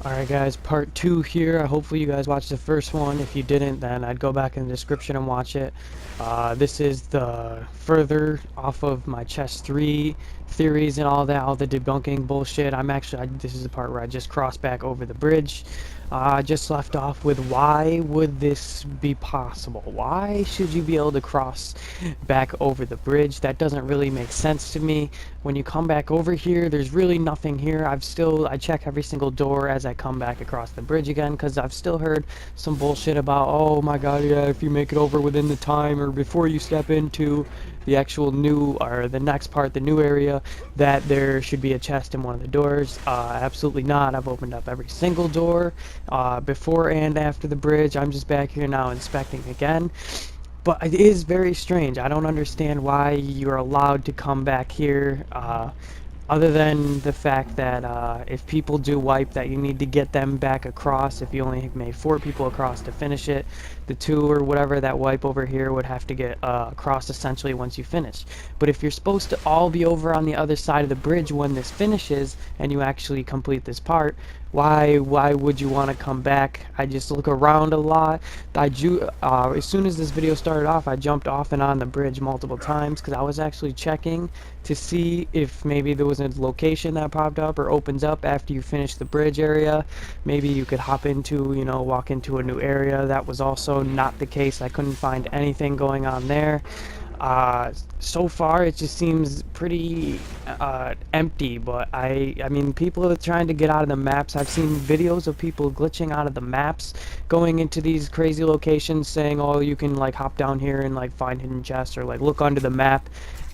Alright guys, part 2 here. Hopefully you guys watched the first one. If you didn't, then I'd go back in the description and watch it. This is the further off of my chest 3 theories and all that, all the debunking bullshit. This is the part where I just crossed back over the bridge. I just left off with why would this be possible? Why should you be able to cross back over the bridge? That doesn't really make sense to me. When you come back over here, there's really nothing here. I check every single door as I come back across the bridge again, because I've still heard some bullshit about, oh my god, yeah, if you make it over within the time or before you step into the actual new, or the next part, the new area, that there should be a chest in one of the doors. Absolutely not. I've opened up every single door before and after the bridge. I'm just back here now inspecting again. But it is very strange. I don't understand why you're allowed to come back here, other than the fact that if people do wipe, that you need to get them back across. If you only made 4 people across to finish it, the 2 or whatever that wipe over here would have to get across essentially once you finish. But if you're supposed to all be over on the other side of the bridge when this finishes and you actually complete this part, why would you want to come back? I just look around a lot. As soon as this video started off, I jumped off and on the bridge multiple times because I was actually checking to see if maybe there was a location that popped up or opens up after you finish the bridge area. Maybe you could hop into, walk into a new area. That was also not the case. I couldn't find anything going on there. So far it just seems pretty empty, but I mean, people are trying to get out of the maps. I've seen videos of people glitching out of the maps, going into these crazy locations, saying, oh, you can like hop down here and like find hidden chests, or like look under the map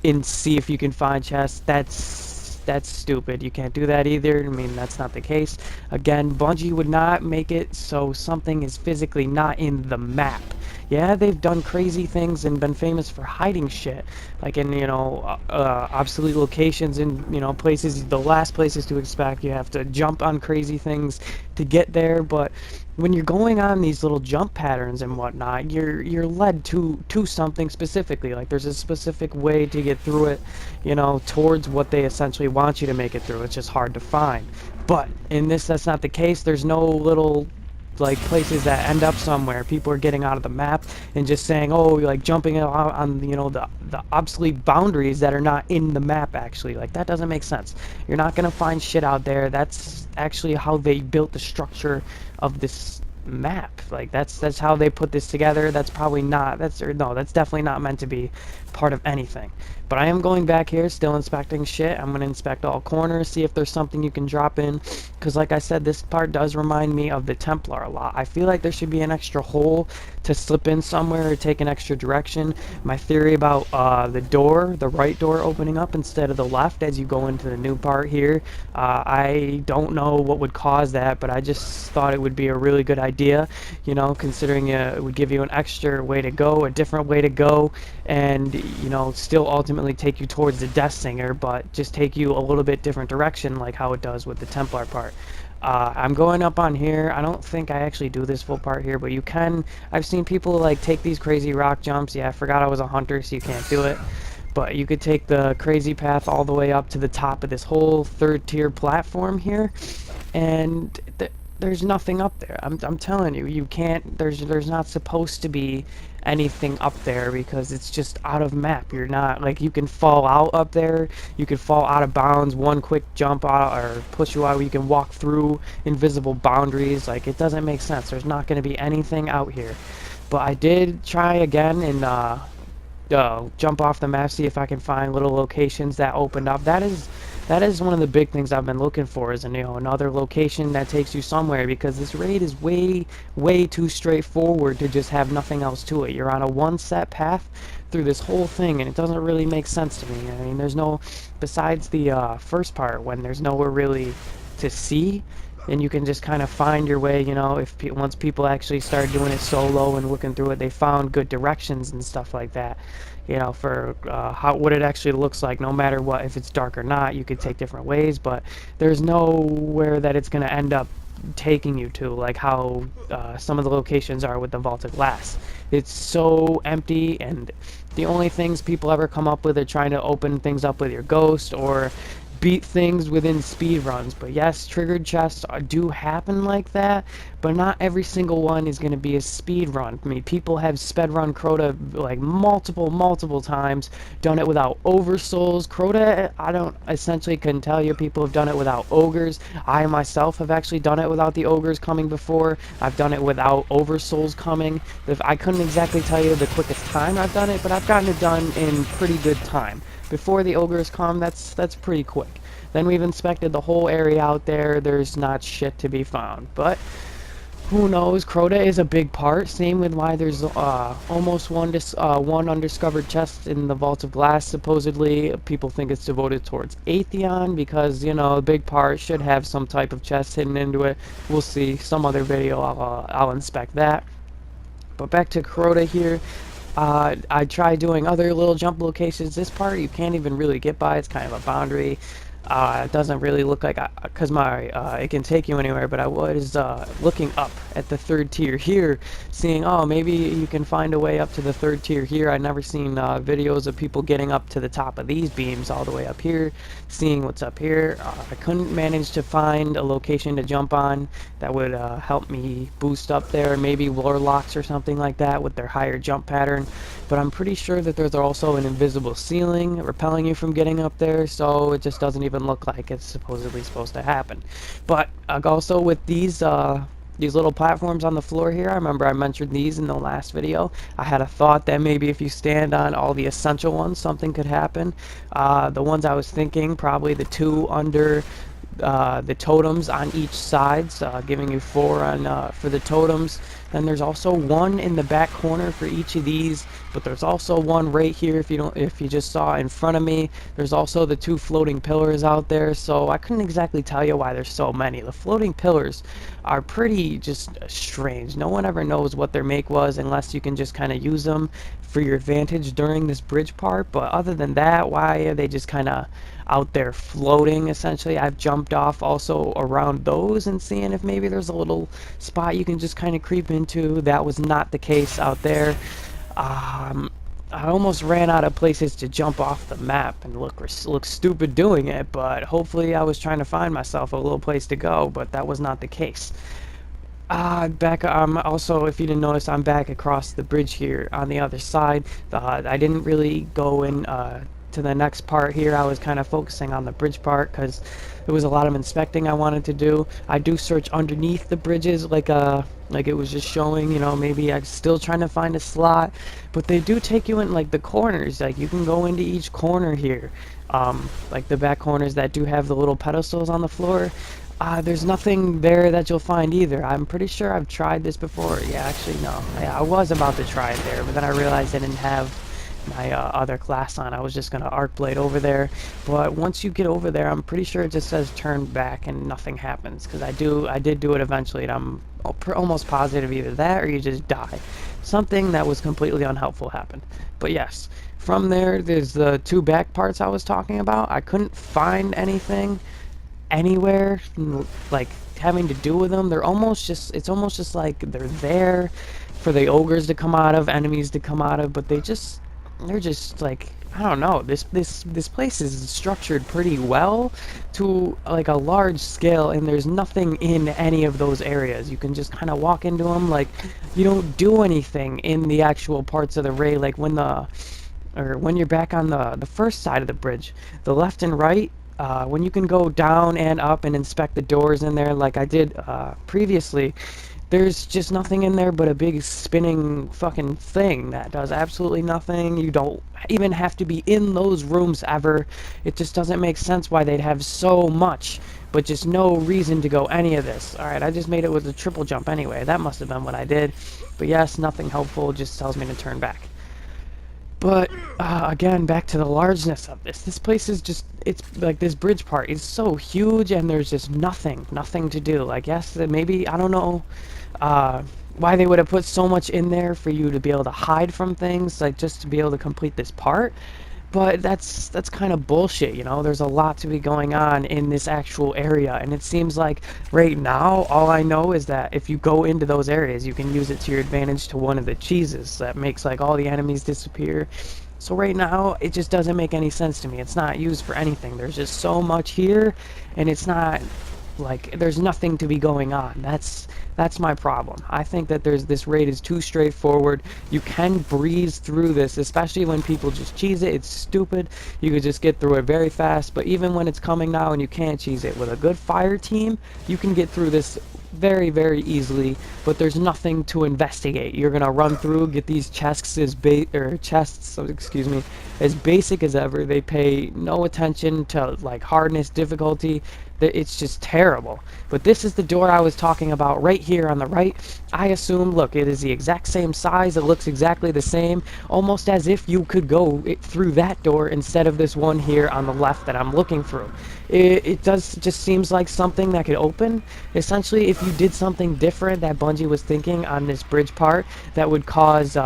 and see if you can find chests. That's stupid. You can't do that either. I mean, that's not the case. Again, Bungie would not make it so something is physically not in the map. Yeah, they've done crazy things and been famous for hiding shit, like in, obsolete locations and, places, the last places to expect. You have to jump on crazy things to get there, but when you're going on these little jump patterns and whatnot, you're led to something specifically. Like, there's a specific way to get through it, towards what they essentially want you to make it through. It's just hard to find. But in this, that's not the case. There's no little like places that end up somewhere. People are getting out of the map and just saying, oh, like jumping out on the obsolete boundaries that are not in the map. Actually, like, that doesn't make sense. You're not gonna find shit out there. That's actually how they built the structure of this map. Like, that's how they put this together. That's probably not, that's definitely not meant to be part of anything. But I am going back here, still inspecting shit. I'm going to inspect all corners, see if there's something you can drop in, because like I said, this part does remind me of the Templar a lot. I feel like there should be an extra hole to slip in somewhere or take an extra direction. My theory about the right door opening up instead of the left as you go into the new part here, I don't know what would cause that, but I just thought it would be a really good idea, considering it would give you an extra way to go, a different way to go, and still ultimately take you towards the Death Singer, but just take you a little bit different direction, like how it does with the Templar part. I'm going up on here. I don't think I actually do this full part here, but you can. I've seen people like take these crazy rock jumps. Yeah, I forgot I was a hunter, so you can't do it. But you could take the crazy path all the way up to the top of this whole 3rd tier platform here, and there's nothing up there. I'm telling you, you can't. There's not supposed to be anything up there because it's just out of map. You're not, like, you can fall out up there, you could fall out of bounds, one quick jump out or push you out where you can walk through invisible boundaries. Like, it doesn't make sense. There's not going to be anything out here. But I did try again and jump off the map, see if I can find little locations that opened up. That is one of the big things I've been looking for, is another location that takes you somewhere, because this raid is way too straightforward to just have nothing else to it. You're on a one set path through this whole thing, and it doesn't really make sense to me. I mean, there's no, besides the first part, when there's nowhere really to see, and you can just kind of find your way, once people actually started doing it solo and looking through it, they found good directions and stuff like that, for what it actually looks like. No matter what, if it's dark or not, you could take different ways, but there's nowhere that it's going to end up taking you to, like how some of the locations are with the Vaulted Glass. It's so empty, and the only things people ever come up with are trying to open things up with your ghost, or beat things within speed runs. But yes, triggered chests do happen like that, but not every single one is going to be a speed run. I mean, people have sped run Crota like multiple times, done it without oversouls. Crota, I don't essentially couldn't tell you. People have done it without ogres. I myself have actually done it without the ogres coming before. I've done it without oversouls coming. I couldn't exactly tell you the quickest time I've done it, but I've gotten it done in pretty good time. Before the ogres come, that's pretty quick. Then we've inspected the whole area out there. There's not shit to be found. But who knows? Crota is a big part. Same with why there's almost one undiscovered chest in the Vault of Glass. Supposedly, people think it's devoted towards Atheon because, you know, a big part should have some type of chest hidden into it. We'll see. Some other video, I'll inspect that. But back to Crota here. I tried doing other little jump locations. This part you can't even really get by. It's kind of a boundary. It doesn't really look like, because it can take you anywhere, but I was looking up at the third tier here, seeing, oh, maybe you can find a way up to the third tier here. I've never seen videos of people getting up to the top of these beams all the way up here, seeing what's up here. I couldn't manage to find a location to jump on that would help me boost up there, maybe warlocks or something like that with their higher jump pattern, but I'm pretty sure that there's also an invisible ceiling repelling you from getting up there, so it just doesn't even look like it's supposedly supposed to happen. But also with these little platforms on the floor here, I remember I mentioned these in the last video. I had a thought that maybe if you stand on all the essential ones, something could happen. The ones I was thinking, probably the two under the totems on each side, giving you 4 on for the totems. Then there's also one in the back corner for each of these, but there's also one right here if you just saw in front of me. There's also the 2 floating pillars out there, so I couldn't exactly tell you why there's so many. The floating pillars are pretty just strange. No one ever knows what their make was unless you can just kind of use them for your advantage during this bridge part, but other than that, why are they just kind of out there floating essentially? I've jumped off also around those and seeing if maybe there's a little spot you can just kind of creep into. That was not the case out there. I almost ran out of places to jump off the map and look stupid doing it, but hopefully I was trying to find myself a little place to go, but that was not the case. Back, also, if you didn't notice, I'm back across the bridge here on the other side. I didn't really go in to the next part here. I was kind of focusing on the bridge part because there was a lot of inspecting I wanted to do. I do search underneath the bridges like it was just showing, you know, maybe I'm still trying to find a slot, but they do take you in like the corners. Like you can go into each corner here, like the back corners that do have the little pedestals on the floor. There's nothing there that you'll find either. I'm pretty sure I've tried this before. Yeah, actually, no. I was about to try it there, but then I realized I didn't have my other class on. I was just going to arc blade over there. But once you get over there, I'm pretty sure it just says turn back and nothing happens. Because I did do it eventually, and I'm almost positive either that or you just die. Something that was completely unhelpful happened. But yes, from there, there's the 2 back parts I was talking about. I couldn't find anything anywhere like having to do with them. It's almost just like they're there for the ogres to come out of, enemies to come out of, but they're just like, I don't know, this place is structured pretty well to like a large scale, and there's nothing in any of those areas. You can just kind of walk into them, like you don't do anything in the actual parts of the raid, like when you're back on the first side of the bridge, the left and right, when you can go down and up and inspect the doors in there like I did previously, there's just nothing in there but a big spinning fucking thing that does absolutely nothing. You don't even have to be in those rooms ever. It just doesn't make sense why they'd have so much, but just no reason to go any of this. Alright, I just made it with a triple jump anyway. That must have been what I did. But yes, nothing helpful, just tells me to turn back. But again, back to the largeness of this. This place is just, it's like this bridge part is so huge and there's just nothing to do. I guess that maybe, I don't know why they would have put so much in there for you to be able to hide from things, like just to be able to complete this part. But that's kind of bullshit, you know? There's a lot to be going on in this actual area, and it seems like right now, all I know is that if you go into those areas, you can use it to your advantage to one of the cheeses that makes like all the enemies disappear. So right now, it just doesn't make any sense to me. It's not used for anything. There's just so much here, and it's not like there's nothing to be going on. That's my problem. I think that this raid is too straightforward. You can breeze through this, especially when people just cheese it. It's stupid. You could just get through it very fast. But even when it's coming now and you can't cheese it, with a good fire team, you can get through this very, very easily. But there's nothing to investigate. You're gonna run through, get these chests excuse me, as basic as ever. They pay no attention to like hardness, difficulty. It's just terrible. But this is the door I was talking about right here on the right. I assume, look, it is the exact same size. It looks exactly the same, almost as if you could go through that door instead of this one here on the left that I'm looking through. It just seems like something that could open. Essentially, if you did something different that Bungie was thinking on this bridge part, that would cause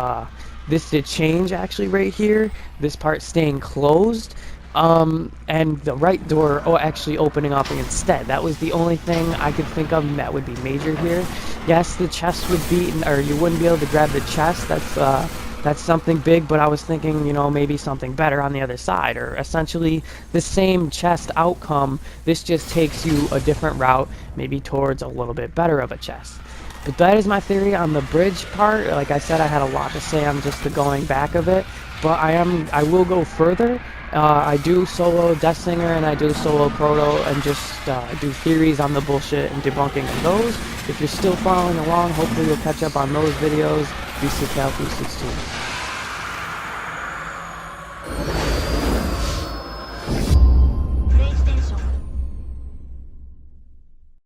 this to change actually right here, this part staying closed, and the right door actually opening up instead. That was the only thing I could think of that would be major here. Yes, the chest would be, or you wouldn't be able to grab the chest. That's something big, but I was thinking, you know, maybe something better on the other side, or essentially the same chest outcome. This just takes you a different route, maybe towards a little bit better of a chest. But that is my theory on the bridge part. Like I said, I had a lot to say on just the going back of it, but I will go further. I do solo Death Singer and I do solo Proto and just do theories on the bullshit and debunking of those. If you're still following along, hopefully you'll catch up on those videos. Be sick out, 316.